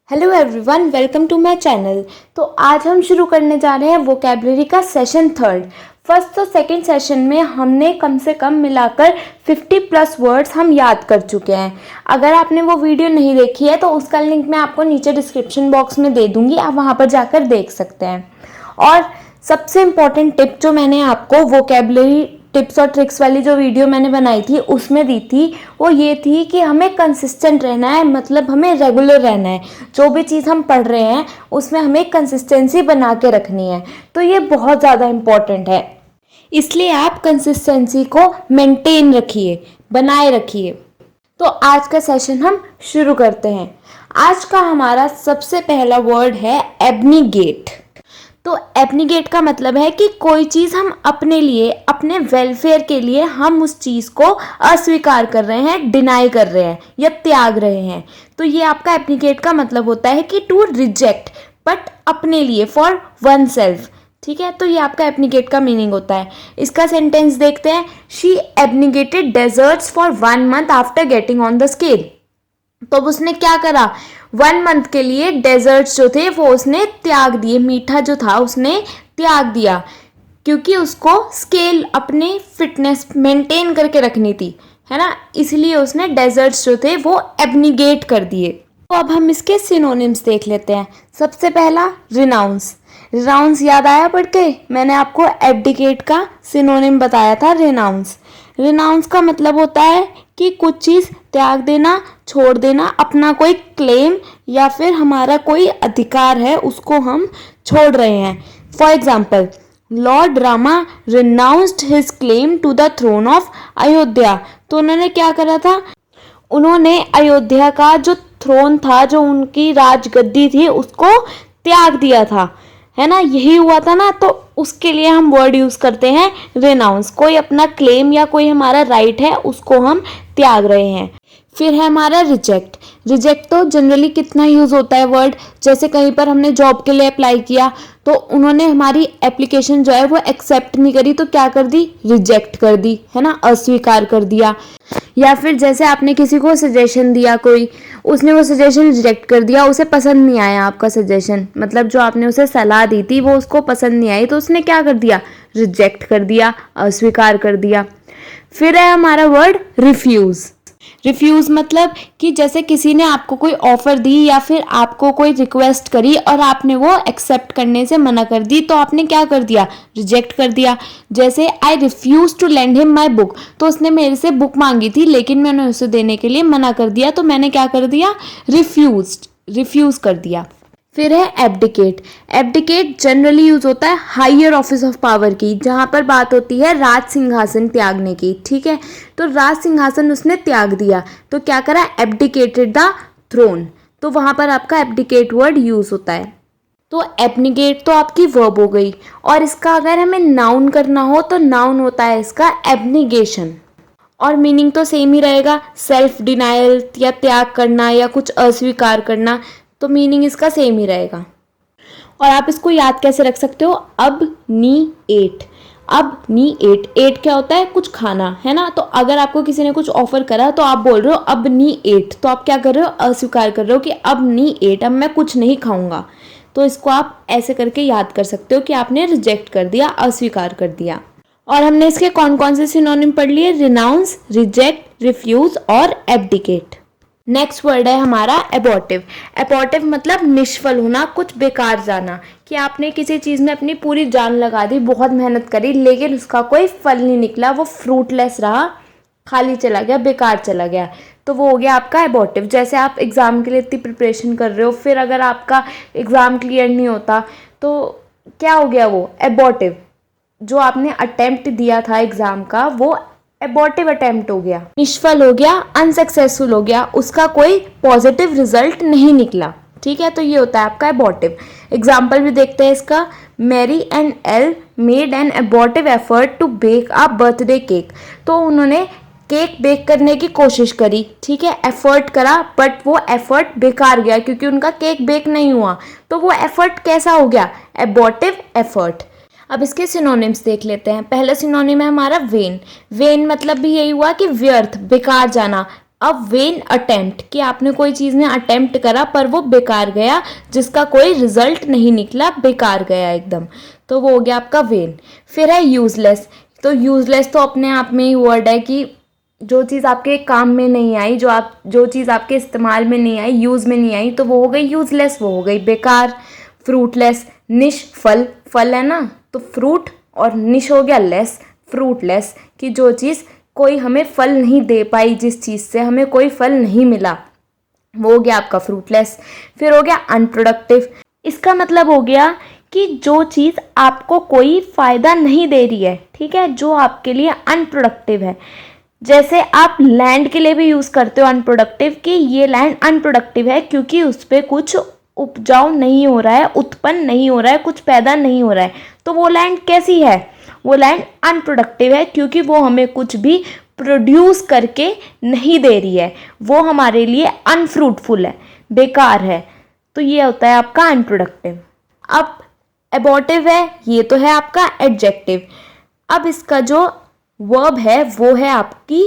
Hello everyone, welcome to my channel. तो आज हम शुरू करने जा रहे हैं वोकैबुलरी का सेशन थर्ड। फर्स्ट और सेकंड सेशन में हमने कम से कम मिलाकर 50+ वर्ड्स हम याद कर चुके हैं। अगर आपने वो वीडियो नहीं देखी है तो उसका लिंक मैं आपको नीचे डिस्क्रिप्शन बॉक्स में दे दूँगी, आप वहाँ पर जाकर देख सकते हैं। और सबसे इम्पॉर्टेंट टिप जो मैंने आपको वोकैबुलरी टिप्स और ट्रिक्स वाली जो वीडियो मैंने बनाई थी उसमें दी थी, वो ये थी कि हमें कंसिस्टेंट रहना है, मतलब हमें रेगुलर रहना है। जो भी चीज़ हम पढ़ रहे हैं उसमें हमें कंसिस्टेंसी बना के रखनी है। तो ये बहुत ज़्यादा इम्पॉर्टेंट है, इसलिए आप कंसिस्टेंसी को मेंटेन रखिए, बनाए रखिए। तो आज का सेशन हम शुरू करते हैं। आज का हमारा सबसे पहला वर्ड है एब्निगेट। तो एब्निगेट का मतलब है कि कोई चीज़ हम अपने लिए, अपने वेलफेयर के लिए हम उस चीज़ को अस्वीकार कर रहे हैं, डिनाई कर रहे हैं या त्याग रहे हैं। तो ये आपका एब्निगेट का मतलब होता है कि टू रिजेक्ट, बट अपने लिए, फॉर वन सेल्फ। ठीक है, तो ये आपका एब्निगेट का मीनिंग होता है। इसका सेंटेंस देखते हैं। She abnegated desserts for 1 month after getting on the scale. तो उसने क्या करा, 1 month के लिए डेजर्ट्स जो थे वो उसने त्याग दिए, मीठा जो था उसने त्याग दिया, क्योंकि उसको स्केल, अपनी फिटनेस मेंटेन करके रखनी थी, है ना, इसलिए उसने डेजर्ट्स जो थे वो एब्निगेट कर दिए। तो अब हम इसके सिनोनिम्स देख लेते हैं। सबसे पहला रिनाउंस। रिनाउंस याद आया पढ़ के? मैंने आपको एब्डिकेट का सिनोनिम बताया था, रिनाउंस। रिनाउंस का मतलब होता है कि कुछ चीज़ त्याग देना, छोड़ देना, अपना कोई क्लेम या फिर हमारा कोई अधिकार है उसको हम छोड़ रहे हैं। For example, Lord Rama renounced his claim to the throne of Ayodhya. तो उन्होंने क्या करा था, उन्होंने अयोध्या का जो थ्रोन था, जो उनकी राजगद्दी थी, उसको त्याग दिया था, है ना, यही हुआ था ना। तो उसके लिए हम वर्ड यूज़ करते हैं रिनाउंस। कोई अपना क्लेम या कोई हमारा राइट है उसको हम त्याग रहे हैं। फिर है हमारा रिजेक्ट। रिजेक्ट तो जनरली कितना यूज़ होता है वर्ड, जैसे कहीं पर हमने जॉब के लिए अप्लाई किया तो उन्होंने हमारी एप्लीकेशन जो है वो एक्सेप्ट नहीं करी, तो क्या कर दी, रिजेक्ट कर दी, है ना, अस्वीकार कर दिया। या फिर जैसे आपने किसी को सजेशन दिया, कोई, उसने वो सजेशन रिजेक्ट कर दिया, उसे पसंद नहीं आया आपका सजेशन, मतलब जो आपने उसे सलाह दी थी वो उसको पसंद नहीं आई, तो उसने क्या कर दिया, रिजेक्ट कर दिया, अस्वीकार कर दिया। फिर है हमारा वर्ड रिफ्यूज़। रिफ्यूज़ मतलब कि जैसे किसी ने आपको कोई ऑफ़र दी या फिर आपको कोई रिक्वेस्ट करी और आपने वो एक्सेप्ट करने से मना कर दी, तो आपने क्या कर दिया, रिजेक्ट कर दिया। जैसे I refuse to lend him my book. तो उसने मेरे से बुक मांगी थी लेकिन मैंने उसे देने के लिए मना कर दिया, तो मैंने क्या कर दिया, रिफ्यूज़ कर दिया। फिर है एब्डिकेट। एब्डिकेट जनरली यूज होता है हायर ऑफिस ऑफ पावर की, जहाँ पर बात होती है राज सिंहासन त्यागने की। ठीक है, तो राज सिंहासन उसने त्याग दिया, तो क्या करा, एब्डिकेटेड द थ्रोन। तो वहाँ पर आपका एब्डिकेट वर्ड यूज होता है। तो एब्निगेट तो आपकी वर्ब हो गई, और इसका अगर हमें नाउन करना हो तो नाउन होता है इसका एब्निगेशन, और मीनिंग तो सेम ही रहेगा, सेल्फ डिनायल या त्याग करना या कुछ अस्वीकार करना, तो मीनिंग इसका सेम ही रहेगा। और आप इसको याद कैसे रख सकते हो, अब नी एट। अब नी एट, एट क्या होता है, कुछ खाना, है ना। तो अगर आपको किसी ने कुछ ऑफर करा तो आप बोल रहे हो अब नी एट, तो आप क्या कर रहे हो, अस्वीकार कर रहे हो कि अब नी एट, अब मैं कुछ नहीं खाऊंगा। तो इसको आप ऐसे करके याद कर सकते हो कि आपने रिजेक्ट कर दिया, अस्वीकार कर दिया। और हमने इसके कौन कौन से सिनोनिम पढ़ लिए, रिनाउंस, रिजेक्ट, रिफ्यूज और एब्डिकेट। नेक्स्ट वर्ड है हमारा एबॉर्टिव। एबॉर्टिव मतलब निष्फल होना, कुछ बेकार जाना, कि आपने किसी चीज़ में अपनी पूरी जान लगा दी, बहुत मेहनत करी, लेकिन उसका कोई फल नहीं निकला, वो फ्रूटलेस रहा, खाली चला गया, बेकार चला गया, तो वो हो गया आपका एबॉर्टिव। जैसे आप एग्ज़ाम के लिए इतनी प्रिपरेशन कर रहे हो, फिर अगर आपका एग्ज़ाम क्लियर नहीं होता तो क्या हो गया, वो एबॉर्टिव। जो आपने अटेम्प्ट दिया था एग्ज़ाम का वो एबॉर्टिव अटेम्प्ट हो गया, निष्फल हो गया, अनसक्सेसफुल हो गया, उसका कोई पॉजिटिव रिजल्ट नहीं निकला। ठीक है, तो ये होता है आपका एबॉर्टिव। एग्जाम्पल भी देखते हैं इसका। Mary and Al made an abortive effort to bake a birthday cake. तो उन्होंने केक बेक करने की कोशिश करी, ठीक है, एफर्ट करा, बट वो एफर्ट बेकार गया क्योंकि उनका केक बेक नहीं हुआ। तो वो एफर्ट कैसा हो गया, एबॉर्टिव एफर्ट। अब इसके सिनोनिम्स देख लेते हैं। पहला सिनोनिम है हमारा वेन। वेन मतलब भी यही हुआ कि व्यर्थ, बेकार जाना, अ वेन अटेम्प्ट, कि आपने कोई चीज़ में अटेम्प्ट करा पर वो बेकार गया, जिसका कोई रिजल्ट नहीं निकला, बेकार गया एकदम, तो वो हो गया आपका वेन। फिर है यूजलेस। तो यूजलेस तो अपने आप में ही वर्ड है कि जो चीज़ आपके काम में नहीं आई, जो चीज़ आपके इस्तेमाल में नहीं आई, यूज़ में नहीं आई, तो वो हो गई यूजलेस, वो हो गई बेकार। फ्रूटलेस, निश फल, फल है ना, तो फ्रूट, और निश हो गया लेस, फ्रूटलेस, कि जो चीज़ कोई हमें फल नहीं दे पाई, जिस चीज़ से हमें कोई फल नहीं मिला, वो हो गया आपका फ्रूटलेस। फिर हो गया अनप्रोडक्टिव। इसका मतलब हो गया कि जो चीज़ आपको कोई फ़ायदा नहीं दे रही है, ठीक है, जो आपके लिए अनप्रोडक्टिव है। जैसे आप लैंड के लिए भी यूज़ करते हो अनप्रोडक्टिव, कि ये लैंड अनप्रोडक्टिव है क्योंकि उस पर कुछ उपजाऊ नहीं हो रहा है, उत्पन्न नहीं हो रहा है, कुछ पैदा नहीं हो रहा है, तो वो लैंड कैसी है, वो लैंड अनप्रोडक्टिव है क्योंकि वो हमें कुछ भी प्रोड्यूस करके नहीं दे रही है, वो हमारे लिए अनफ्रूटफुल है, बेकार है। तो ये होता है आपका अनप्रोडक्टिव। अब एबॉर्टिव है, ये तो है आपका एडजेक्टिव। अब इसका जो वर्ब है वो है आपकी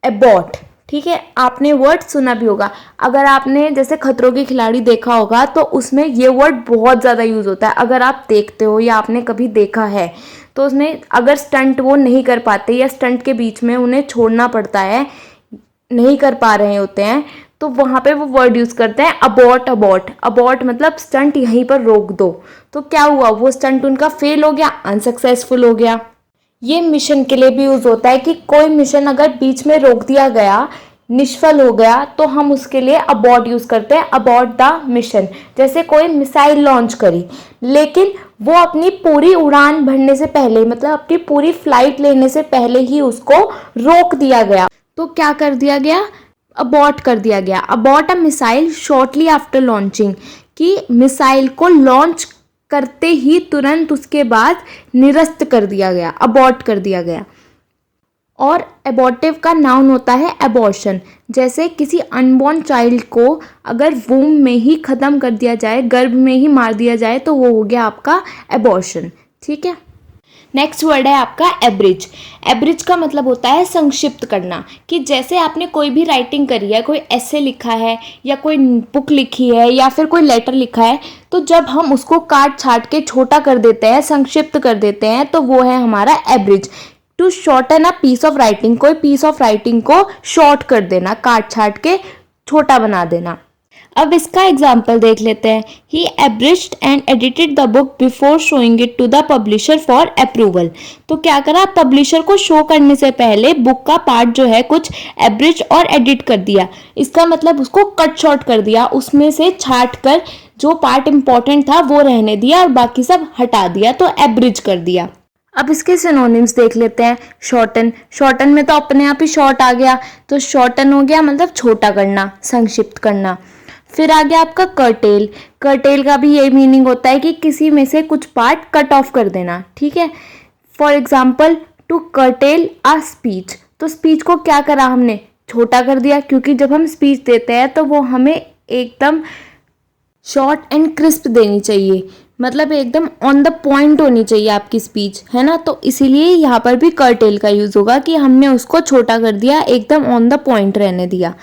एबॉट, ठीक है। आपने वर्ड सुना भी होगा, अगर आपने जैसे खतरों के खिलाड़ी देखा होगा तो उसमें ये वर्ड बहुत ज़्यादा यूज़ होता है। अगर आप देखते हो या आपने कभी देखा है तो उसमें अगर स्टंट वो नहीं कर पाते या स्टंट के बीच में उन्हें छोड़ना पड़ता है, नहीं कर पा रहे होते हैं, तो वहाँ पे वो वर्ड यूज़ करते हैं अबॉट। अबॉट, अबॉट मतलब स्टंट यहीं पर रोक दो। तो क्या हुआ, वो स्टंट उनका फेल हो गया, अनसक्सेसफुल हो गया। ये मिशन के लिए भी यूज़ होता है कि कोई मिशन अगर बीच में रोक दिया गया, निष्फल हो गया, तो हम उसके लिए अबॉर्ट यूज़ करते हैं, अबॉर्ट द मिशन। जैसे कोई मिसाइल लॉन्च करी लेकिन वो अपनी पूरी उड़ान भरने से पहले, मतलब अपनी पूरी फ्लाइट लेने से पहले ही उसको रोक दिया गया, तो क्या कर दिया गया, अबॉर्ट कर दिया गया। Abort a missile shortly after launching, कि मिसाइल को लॉन्च करते ही तुरंत उसके बाद निरस्त कर दिया गया, अबॉर्ट कर दिया गया। और एबॉर्टिव का नाउन होता है एबॉर्शन। जैसे किसी अनबॉर्न चाइल्ड को अगर वूम में ही ख़त्म कर दिया जाए, गर्भ में ही मार दिया जाए, तो वो हो गया आपका एबॉर्शन, ठीक है। नेक्स्ट वर्ड है आपका एब्रिज। एब्रिज का मतलब होता है संक्षिप्त करना, कि जैसे आपने कोई भी राइटिंग करी है, कोई ऐसे लिखा है या कोई बुक लिखी है या फिर कोई लेटर लिखा है, तो जब हम उसको काट छाट के छोटा कर देते हैं, संक्षिप्त कर देते हैं, तो वो है हमारा abridge. To shorten a piece of writing, कोई पीस ऑफ राइटिंग को शॉर्ट कर देना, काट छाट के छोटा बना देना। अब इसका एग्जाम्पल देख लेते हैं। He abridged and edited the book before showing it to the publisher for approval. तो क्या करा, पब्लिशर को शो करने से पहले बुक का पार्ट जो है कुछ एब्रिज और एडिट कर दिया। इसका मतलब उसको कट शॉर्ट कर दिया, उसमें से छाट कर जो पार्ट इंपॉर्टेंट था वो रहने दिया और बाकी सब हटा दिया, तो एब्रिज कर दिया। अब इसके सिनोनिम्स देख लेते हैं। शॉर्टन, शॉर्टन में तो अपने आप ही शॉर्ट आ गया, तो शॉर्टन हो गया मतलब छोटा करना, संक्षिप्त करना। फिर आ गया आपका कर्टेल। कर्टेल का भी यही मीनिंग होता है कि किसी में से कुछ पार्ट कट ऑफ कर देना, ठीक है। For example, to curtail a speech, तो स्पीच को क्या करा हमने, छोटा कर दिया, क्योंकि जब हम स्पीच देते हैं तो वो हमें एकदम शॉर्ट एंड क्रिस्प देनी चाहिए, मतलब एकदम ऑन द पॉइंट होनी चाहिए आपकी स्पीच, है ना। तो इसीलिए यहाँ पर भी कर्टेल का यूज़ होगा कि हमने उसको छोटा कर दिया, एकदम ऑन द पॉइंट रहने दिया,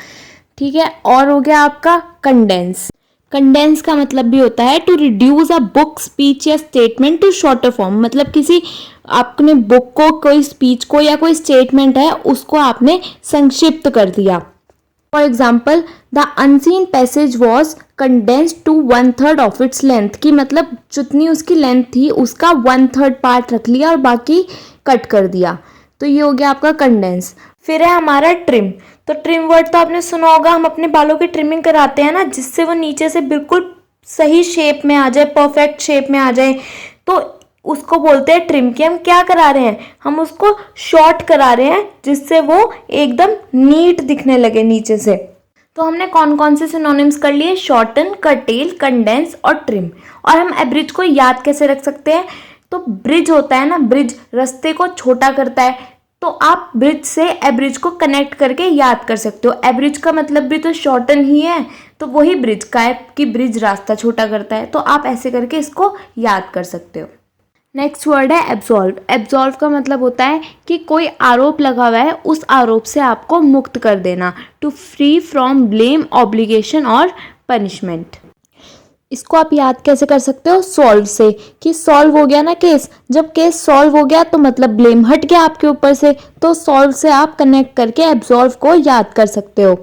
ठीक है। और हो गया आपका कंडेंस। कंडेंस का मतलब भी होता है to reduce a book, speech या स्टेटमेंट टू शॉर्टर फॉर्म, मतलब किसी आपने बुक को, कोई स्पीच को या कोई स्टेटमेंट है उसको आपने संक्षिप्त कर दिया। For example, the unseen passage was condensed to 1/3 of its length, की मतलब जितनी उसकी लेंथ थी उसका 1/3 पार्ट रख लिया और बाकी कट कर दिया, तो ये हो गया आपका कंडेंस। फिर है हमारा ट्रिम। तो ट्रिम वर्ड तो आपने सुना होगा, हम अपने बालों की ट्रिमिंग कराते हैं ना, जिससे वो नीचे से बिल्कुल सही शेप में आ जाए, परफेक्ट शेप में आ जाए, तो उसको बोलते हैं ट्रिम। कि हम क्या करा रहे हैं, हम उसको शॉर्ट करा रहे हैं जिससे वो एकदम नीट दिखने लगे नीचे से। तो हमने कौन कौन से सिनोनिम्स कर लिए, शॉर्टन, कर्टेल, कंडेंस और ट्रिम। और हम एब्रिज को याद कैसे रख सकते हैं, तो ब्रिज होता है ना, ब्रिज रास्ते को छोटा करता है, तो आप ब्रिज से एब्रिज को कनेक्ट करके याद कर सकते हो। एब्रिज का मतलब भी तो शॉर्टन ही है, तो वही ब्रिज का है कि ब्रिज रास्ता छोटा करता है, तो आप ऐसे करके इसको याद कर सकते हो। नेक्स्ट वर्ड है एब्सॉल्व। एब्सॉल्व का मतलब होता है कि कोई आरोप लगा हुआ है, उस आरोप से आपको मुक्त कर देना, to free from blame, obligation और पनिशमेंट। इसको आप याद कैसे कर सकते हो? सॉल्व से, कि सॉल्व हो गया ना केस। जब केस सॉल्व हो गया तो मतलब ब्लेम हट गया आपके ऊपर से, तो सॉल्व से आप कनेक्ट करके एब्सॉल्व को याद कर सकते हो।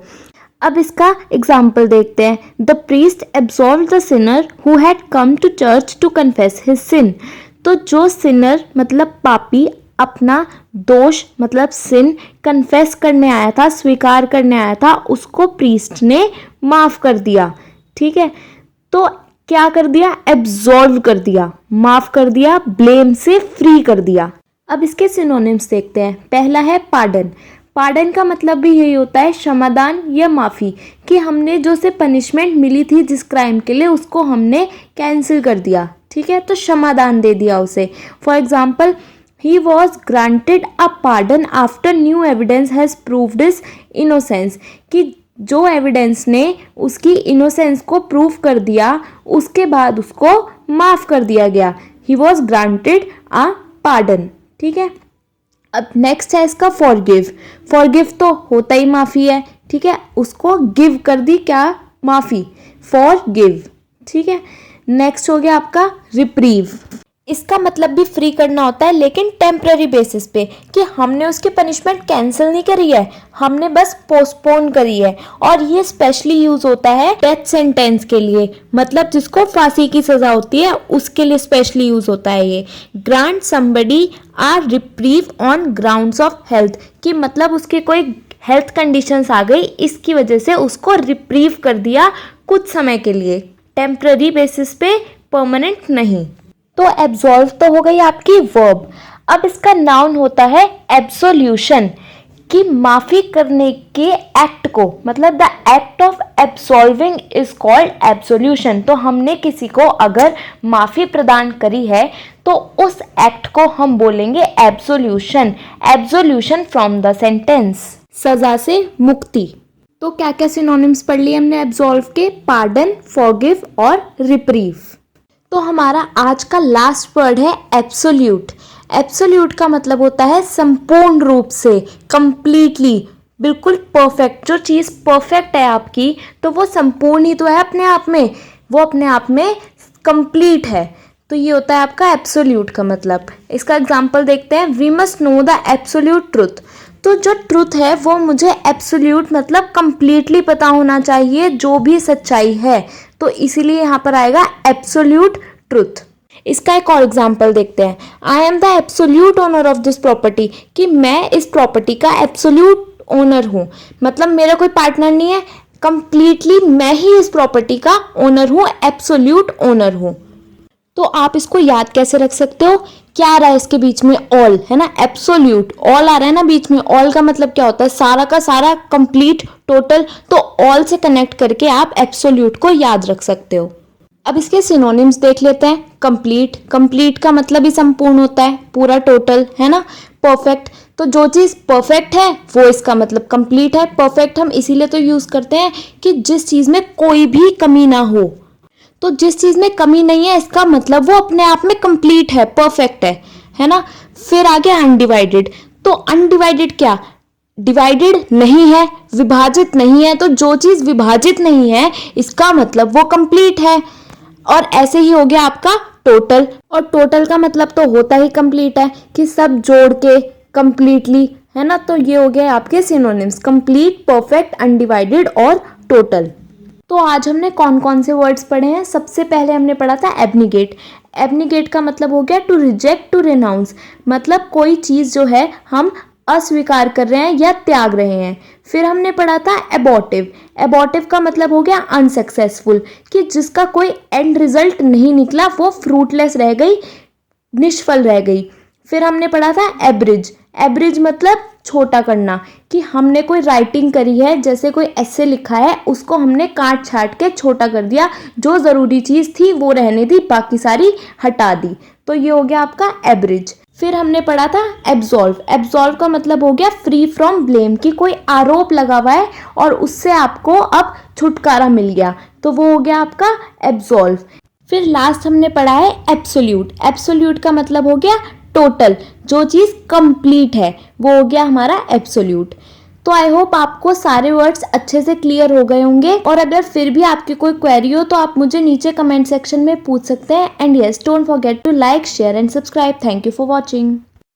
अब इसका एग्जाम्पल देखते हैं। The priest absolve the sinner who had come to church to confess his sin. तो जो सिनर मतलब पापी अपना दोष मतलब सिन कन्फेस करने आया था, स्वीकार करने आया था, उसको प्रीस्ट ने माफ कर दिया। ठीक है, तो क्या कर दिया? एब्सॉल्व कर दिया, माफ कर दिया, ब्लेम से फ्री कर दिया। अब इसके सिनोनिम्स देखते हैं। पहला है पार्डन। पार्डन का मतलब भी यही होता है क्षमादान या माफ़ी, कि हमने जो से पनिशमेंट मिली थी जिस क्राइम के लिए, उसको हमने कैंसिल कर दिया। ठीक है, तो क्षमादान दे दिया उसे। For example, he was granted a pardon after new evidence has proved his innocence, कि जो एविडेंस ने उसकी इनोसेंस को प्रूव कर दिया, उसके बाद उसको माफ़ कर दिया गया। He was granted a pardon. ठीक है, अब नेक्स्ट है इसका फॉरगिव। फॉरगिव तो होता ही माफ़ी है। ठीक है, उसको गिव कर दी क्या? माफ़ी, फॉरगिव। ठीक है, नेक्स्ट हो गया आपका रिप्रीव। इसका मतलब भी फ्री करना होता है, लेकिन टेम्पररी बेसिस पे, कि हमने उसकी पनिशमेंट कैंसिल नहीं करी है, हमने बस पोस्टपोन करी है। और ये स्पेशली यूज होता है डेथ सेंटेंस के लिए, मतलब जिसको फांसी की सजा होती है उसके लिए स्पेशली यूज होता है ये। Grant somebody a reprieve on grounds of health, कि मतलब उसके कोई हेल्थ कंडीशंस आ गई, इसकी वजह से उसको रिप्रीव कर दिया कुछ समय के लिए, टेम्पररी बेसिस पे, परमानेंट नहीं। तो एब्सॉल्व तो हो गई आपकी वर्ब। अब इसका नाउन होता है एब्सोल्यूशन, कि माफ़ी करने के एक्ट को, मतलब the act of absolving is called absolution. तो हमने किसी को अगर माफ़ी प्रदान करी है तो उस एक्ट को हम बोलेंगे absolution. Absolution from the sentence, सजा से मुक्ति। तो क्या क्या सिनोनिम्स पढ़ लिए हमने एब्सॉल्व के? पार्डन, फॉरगिव और रिप्रीव। तो हमारा आज का लास्ट वर्ड है एब्सोल्यूट। एब्सोल्यूट का मतलब होता है संपूर्ण रूप से, कंप्लीटली, बिल्कुल परफेक्ट। जो चीज़ परफेक्ट है आपकी, तो वो संपूर्ण ही तो है अपने आप में, वो अपने आप में कंप्लीट है। तो ये होता है आपका एब्सोल्यूट का मतलब। इसका एग्जाम्पल देखते हैं। We must know the absolute truth. तो जो ट्रुथ है वो मुझे एब्सोल्यूट मतलब कंप्लीटली पता होना चाहिए, जो भी सच्चाई है, तो इसीलिए यहाँ पर आएगा एब्सोल्यूट ट्रुथ। इसका एक और एग्जाम्पल देखते हैं। I am the absolute owner of this property, कि मैं इस प्रॉपर्टी का एब्सोल्यूट ओनर हूँ, मतलब मेरा कोई पार्टनर नहीं है, कंप्लीटली मैं ही इस प्रॉपर्टी का ओनर हूँ, एब्सोल्यूट ओनर हूँ। तो आप इसको याद कैसे रख सकते हो? क्या आ रहा है इसके बीच में? ऑल, है ना, एब्सोल्यूट, ऑल आ रहा है ना बीच में। ऑल का मतलब क्या होता है? सारा का सारा, कंप्लीट, टोटल। तो ऑल से कनेक्ट करके आप एब्सोल्यूट को याद रख सकते हो। अब इसके सिनोनिम्स देख लेते हैं। कंप्लीट, कंप्लीट का मतलब ही संपूर्ण होता है, पूरा, टोटल, है ना। परफेक्ट, तो जो चीज़ परफेक्ट है वो इसका मतलब कंप्लीट है। परफेक्ट हम इसीलिए तो यूज़ करते हैं कि जिस चीज़ में कोई भी कमी ना हो। तो जिस चीज़ में कमी नहीं है, इसका मतलब वो अपने आप में कंप्लीट है, परफेक्ट है ना। फिर आ गया अनडिवाइडेड। तो अनडिवाइडेड क्या? डिवाइडेड नहीं है, विभाजित नहीं है। तो जो चीज़ विभाजित नहीं है, इसका मतलब वो कंप्लीट है। और ऐसे ही हो गया आपका टोटल। और टोटल का मतलब तो होता ही कंप्लीट है, कि सब जोड़ के कंप्लीटली, है ना। तो ये हो गया आपके सिनोनिम्स, कंप्लीट, परफेक्ट, अनडिवाइडेड और टोटल। तो आज हमने कौन कौन से वर्ड्स पढ़े हैं? सबसे पहले हमने पढ़ा था एब्निगेट। एब्निगेट का मतलब हो गया टू रिजेक्ट, टू रिनाउंस, मतलब कोई चीज़ जो है हम अस्वीकार कर रहे हैं या त्याग रहे हैं। फिर हमने पढ़ा था एबॉर्टिव। एबॉर्टिव का मतलब हो गया अनसक्सेसफुल, कि जिसका कोई एंड रिजल्ट नहीं निकला, वो फ्रूटलेस रह गई, निष्फल रह गई। फिर हमने पढ़ा था एब्रिज। एब्रिज मतलब छोटा करना, कि हमने कोई राइटिंग करी है, जैसे कोई ऐसे लिखा है, उसको हमने काट छाट के छोटा कर दिया, जो ज़रूरी चीज़ थी वो रहने दी, बाकी सारी हटा दी। तो ये हो गया आपका एब्रिज। फिर हमने पढ़ा था एब्सॉल्व। एब्सॉल्व का मतलब हो गया फ्री फ्रॉम ब्लेम, कि कोई आरोप लगा हुआ है और उससे आपको अब छुटकारा मिल गया, तो वो हो गया आपका एब्सॉल्व। फिर लास्ट हमने पढ़ा है एब्सोल्यूट। एब्सोल्यूट का मतलब हो गया टोटल, जो चीज़ कंप्लीट है वो हो गया हमारा एब्सोल्यूट। तो आई होप आपको सारे वर्ड्स अच्छे से क्लियर हो गए होंगे, और अगर फिर भी आपकी कोई क्वेरी हो तो आप मुझे नीचे कमेंट सेक्शन में पूछ सकते हैं। And yes, don't forget to like, share and subscribe. Thank you for watching.